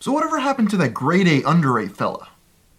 So whatever happened to that GradeAUnderA fella?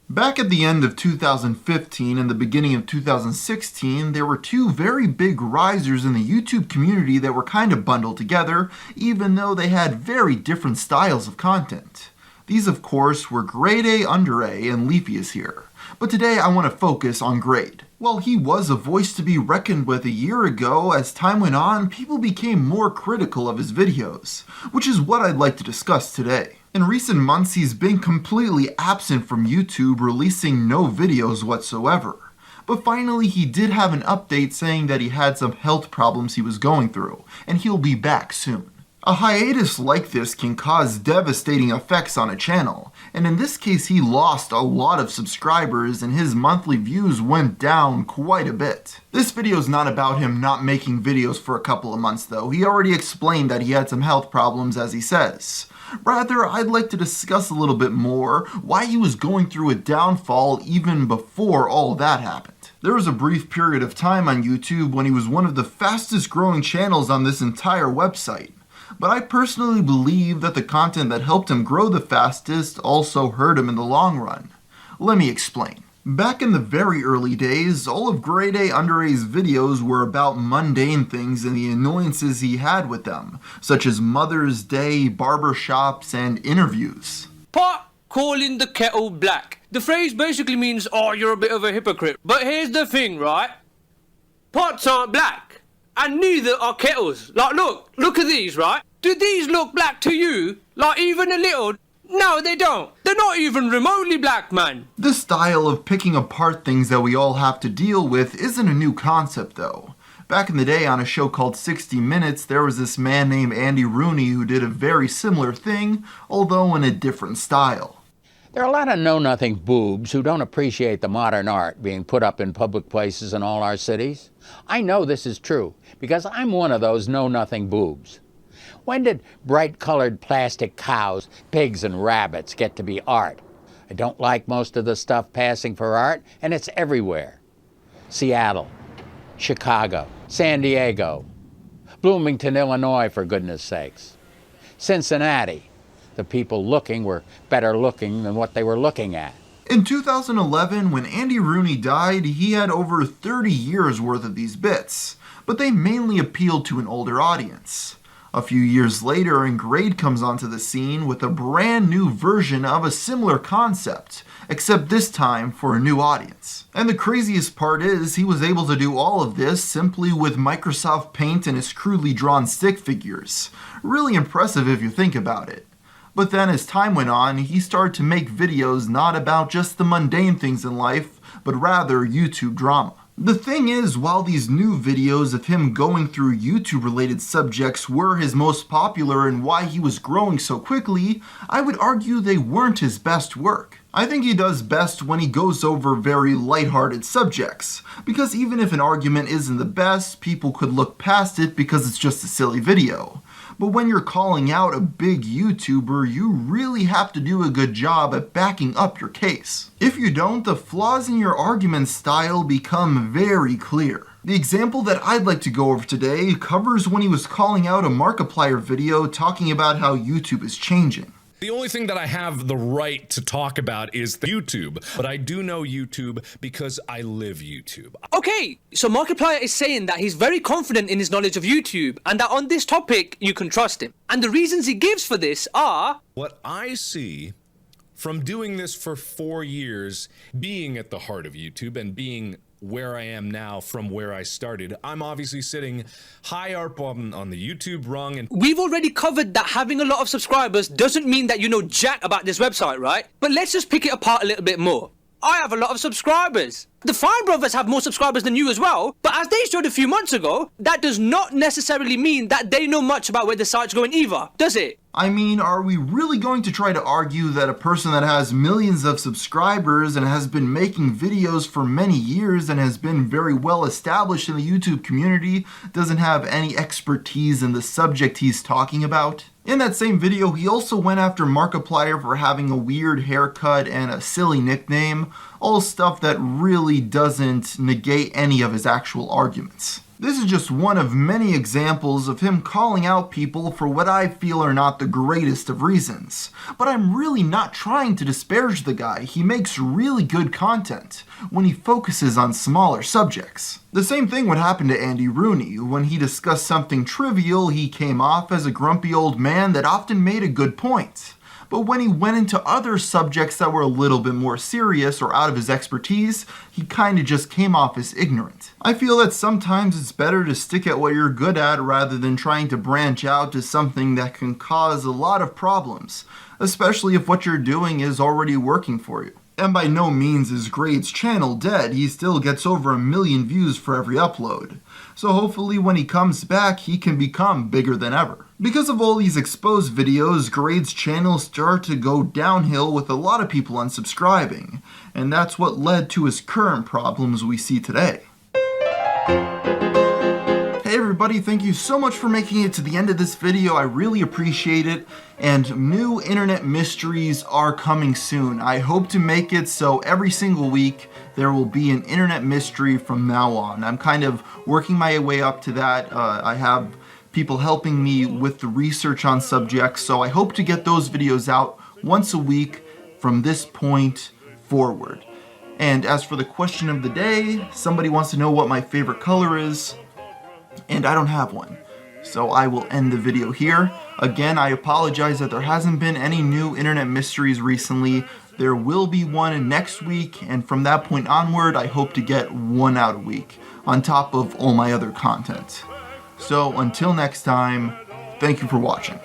Back at the end of 2015 and the beginning of 2016, there were two very big risers in the YouTube community that were kind of bundled together, even though they had very different styles of content. These, of course, were GradeAUnderA and Leafy is here. But today I want to focus on Grade. While he was a voice to be reckoned with a year ago, as time went on, people became more critical of his videos, which is what I'd like to discuss today. In recent months, he's been completely absent from YouTube, releasing no videos whatsoever. But finally, he did have an update saying that he had some health problems he was going through, and he'll be back soon. A hiatus like this can cause devastating effects on a channel, and in this case he lost a lot of subscribers and his monthly views went down quite a bit. This video is not about him not making videos for a couple of months though. He already explained that he had some health problems, as he says. Rather, I'd like to discuss a little bit more why he was going through a downfall even before all that happened. There was a brief period of time on YouTube when he was one of the fastest growing channels on this entire website. But I personally believe that the content that helped him grow the fastest also hurt him in the long run. Let me explain. Back in the very early days, all of GradeAUnderA's videos were about mundane things and the annoyances he had with them, such as Mother's Day, barbershops, and interviews. Pot calling the kettle black. The phrase basically means, oh, you're a bit of a hypocrite. But here's the thing, right? Pots aren't black, and neither are kettles. Like, look at these, right? Do these look black to you? Like, even a little? No, they don't. They're not even remotely black, man. This style of picking apart things that we all have to deal with isn't a new concept, though. Back in the day on a show called 60 Minutes, there was this man named Andy Rooney who did a very similar thing, although in a different style. There are a lot of know-nothing boobs who don't appreciate the modern art being put up in public places in all our cities. I know this is true, because I'm one of those know-nothing boobs. When did bright-colored plastic cows, pigs, and rabbits get to be art? I don't like most of the stuff passing for art, and it's everywhere. Seattle, Chicago, San Diego, Bloomington, Illinois, for goodness sakes. Cincinnati. The people looking were better looking than what they were looking at. In 2011, when Andy Rooney died, he had over 30 years worth of these bits, but they mainly appealed to an older audience. A few years later, and Grade comes onto the scene with a brand new version of a similar concept, except this time for a new audience. And the craziest part is, he was able to do all of this simply with Microsoft Paint and his crudely drawn stick figures. Really impressive if you think about it. But then as time went on, he started to make videos not about just the mundane things in life, but rather YouTube drama. The thing is, while these new videos of him going through YouTube-related subjects were his most popular and why he was growing so quickly, I would argue they weren't his best work. I think he does best when he goes over very lighthearted subjects, because even if an argument isn't the best, people could look past it because it's just a silly video. But when you're calling out a big YouTuber, you really have to do a good job at backing up your case. If you don't, the flaws in your argument style become very clear. The example that I'd like to go over today covers when he was calling out a Markiplier video talking about how YouTube is changing. The only thing that I have the right to talk about is YouTube, but I do know YouTube because I live YouTube. Okay, so Markiplier is saying that he's very confident in his knowledge of YouTube and that on this topic you can trust him. And the reasons he gives for this are... What I see from doing this for 4 years, being at the heart of YouTube and being where I am now from where I started, I'm obviously sitting high up on the YouTube rung. And we've already covered that having a lot of subscribers doesn't mean that you know jack about this website, right? But let's just pick it apart a little bit more. I have a lot of subscribers. The Fine Brothers have more subscribers than you as well, but as they showed a few months ago, that does not necessarily mean that they know much about where the site's going either, does it? I mean, are we really going to try to argue that a person that has millions of subscribers and has been making videos for many years and has been very well established in the YouTube community doesn't have any expertise in the subject he's talking about? In that same video, he also went after Markiplier for having a weird haircut and a silly nickname, all stuff that really doesn't negate any of his actual arguments. This is just one of many examples of him calling out people for what I feel are not the greatest of reasons. But I'm really not trying to disparage the guy. He makes really good content when he focuses on smaller subjects. The same thing would happen to Andy Rooney. When he discussed something trivial, he came off as a grumpy old man that often made a good point. But when he went into other subjects that were a little bit more serious or out of his expertise, he kinda just came off as ignorant. I feel that sometimes it's better to stick at what you're good at rather than trying to branch out to something that can cause a lot of problems, especially if what you're doing is already working for you. And by no means is Grade's channel dead. He still gets over 1 million views for every upload. So hopefully when he comes back, he can become bigger than ever. Because of all these exposed videos, Grade's channel started to go downhill with a lot of people unsubscribing. And that's what led to his current problems we see today. Hey everybody, thank you so much for making it to the end of this video. I really appreciate it. And new internet mysteries are coming soon. I hope to make it so every single week there will be an internet mystery from now on. I'm kind of working my way up to that. I have people helping me with the research on subjects, so I hope to get those videos out once a week from this point forward. And as for the question of the day, somebody wants to know what my favorite color is, and I don't have one. So I will end the video here. Again, I apologize that there hasn't been any new internet mysteries recently. There will be one next week, and from that point onward, I hope to get one out a week, on top of all my other content. So until next time, thank you for watching.